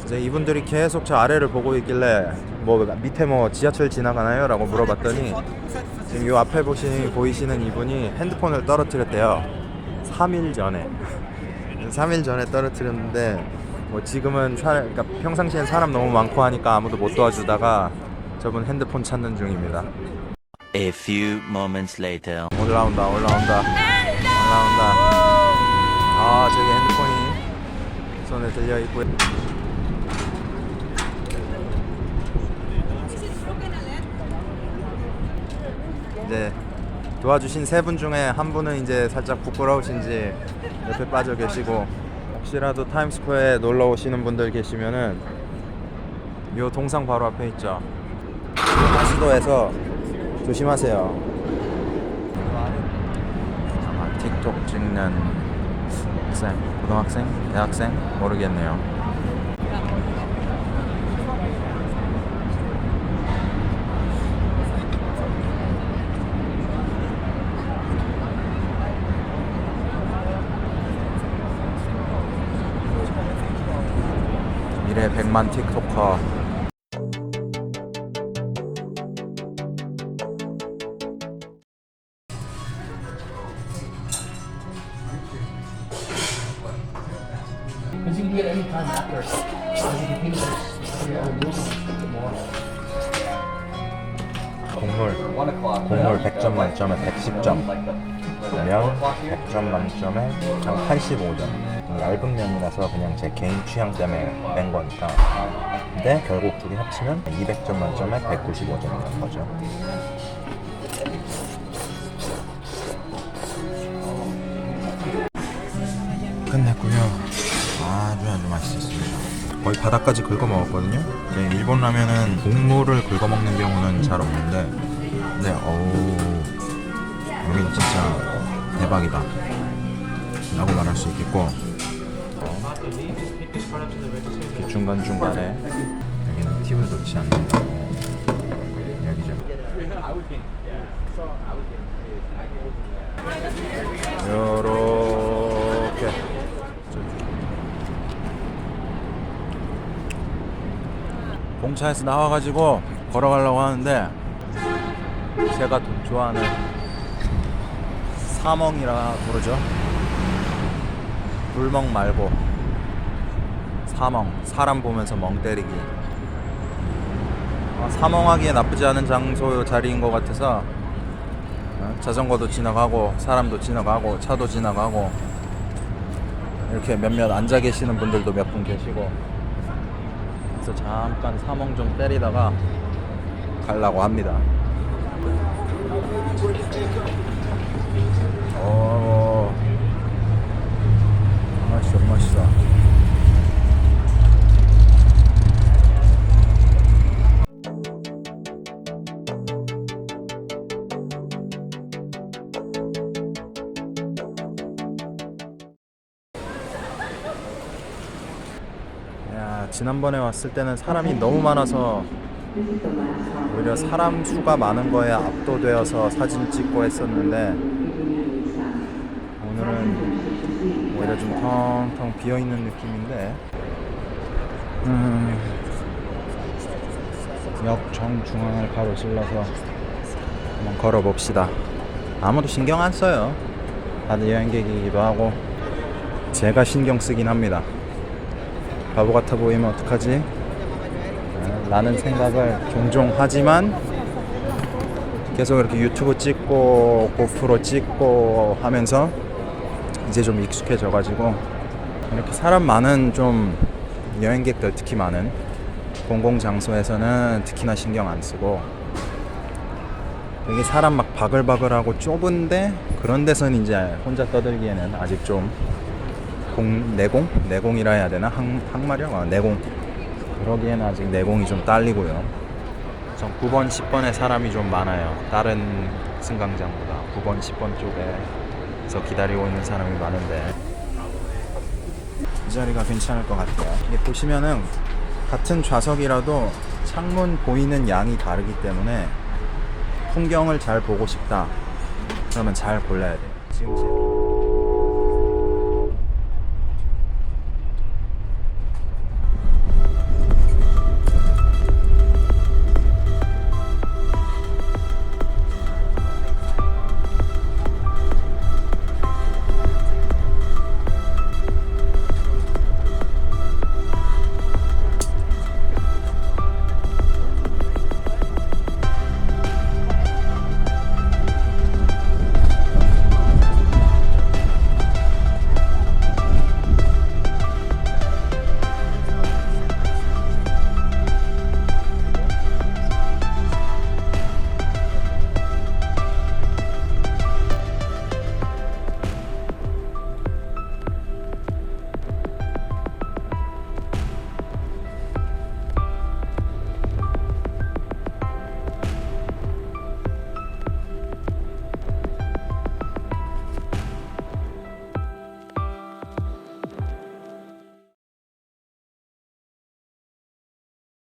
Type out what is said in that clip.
이제 이분들이 계속 저 아래를 보고 있길래 뭐 밑에 뭐 지하철 지나가나요? 라고 물어봤더니 지금 요 앞에 보이시는 이분이 핸드폰을 떨어뜨렸대요. 3일 전에 3일 전에 떨어뜨렸는데 뭐 지금은 그러니까 평상시엔 사람 너무 많고 하니까 아무도 못 도와주다가 저분 핸드폰 찾는 중입니다. A few moments later. 올라온다. 아, 저기 핸드폰이 손에 들려 있고요. 이제 도와주신 세 분 중에 한 분은 이제 살짝 부끄러우신지 옆에 빠져 계시고, 혹시라도 타임스퀘어에 놀러 오시는 분들 계시면은 요 동상 바로 앞에 있죠. 하수도에서 조심하세요. 아마 틱톡 찍는 학생, 고등학생, 대학생 모르겠네요. 미래 100만 틱토커. Because you can get any time after. As you continue to 국물 100점 만점에 110점, 면 100점 만점에 한 85점. 얇은 면이라서 그냥 제 개인 취향 때문에 낸 거니까. 근데 결국 둘이 합치면 200점 만점에 195점이라는 거죠. 끝냈고요. 아주 맛있었습니다. 거의 바닥까지 긁어 먹었거든요. 일본 라면은 국물을 긁어 먹는 경우는 잘 없는데, 근데 여긴 진짜 대박이다 라고 말할 수 있겠고, 이렇게 중간중간에 여기는 팁을 놓지 않는다고 여기죠. 요렇게 공차에서 나와가지고 걸어가려고 하는데, 제가 좋아하는 사멍이라 부르죠. 불멍 말고 사멍, 사람 보면서 멍 때리기. 사멍하기에 나쁘지 않은 장소 자리인 것 같아서 자전거도 지나가고 사람도 지나가고 차도 지나가고 이렇게 몇몇 앉아 계시는 분들도 몇 분 계시고, 그래서 잠깐 사멍 좀 때리다가 가려고 합니다. 맛있어. 지난번에 왔을 때는 사람이 너무 많아서 오히려 사람 수가 많은 거에 압도되어서 사진 찍고 했었는데, 오늘은 오히려 좀 텅텅 비어있는 느낌인데, 역 정중앙을 가로질러서 한번 걸어봅시다. 아무도 신경 안 써요. 다들 여행객이기도 하고 제가 신경 쓰긴 합니다. 바보 같아 보이면 어떡하지? 라는 생각을 종종 하지만 계속 이렇게 유튜브 찍고 고프로 찍고 하면서 이제 좀 익숙해져 가지고, 이렇게 사람 많은 좀 여행객들 특히 많은 공공장소에서는 특히나 신경 안 쓰고, 되게 사람 막 바글바글하고 좁은데 그런 데서는 이제 혼자 떠들기에는 아직 좀 내공이라 해야 되나? 항마력? 내공. 그러기에는 아직 내공이 좀 딸리고요. 전 9번, 10번에 사람이 좀 많아요. 다른 승강장보다 9번, 10번 쪽에서 기다리고 있는 사람이 많은데, 이 자리가 괜찮을 것 같아요. 이게 보시면은 같은 좌석이라도 창문 보이는 양이 다르기 때문에 풍경을 잘 보고 싶다 그러면 잘 골라야 돼요. 지금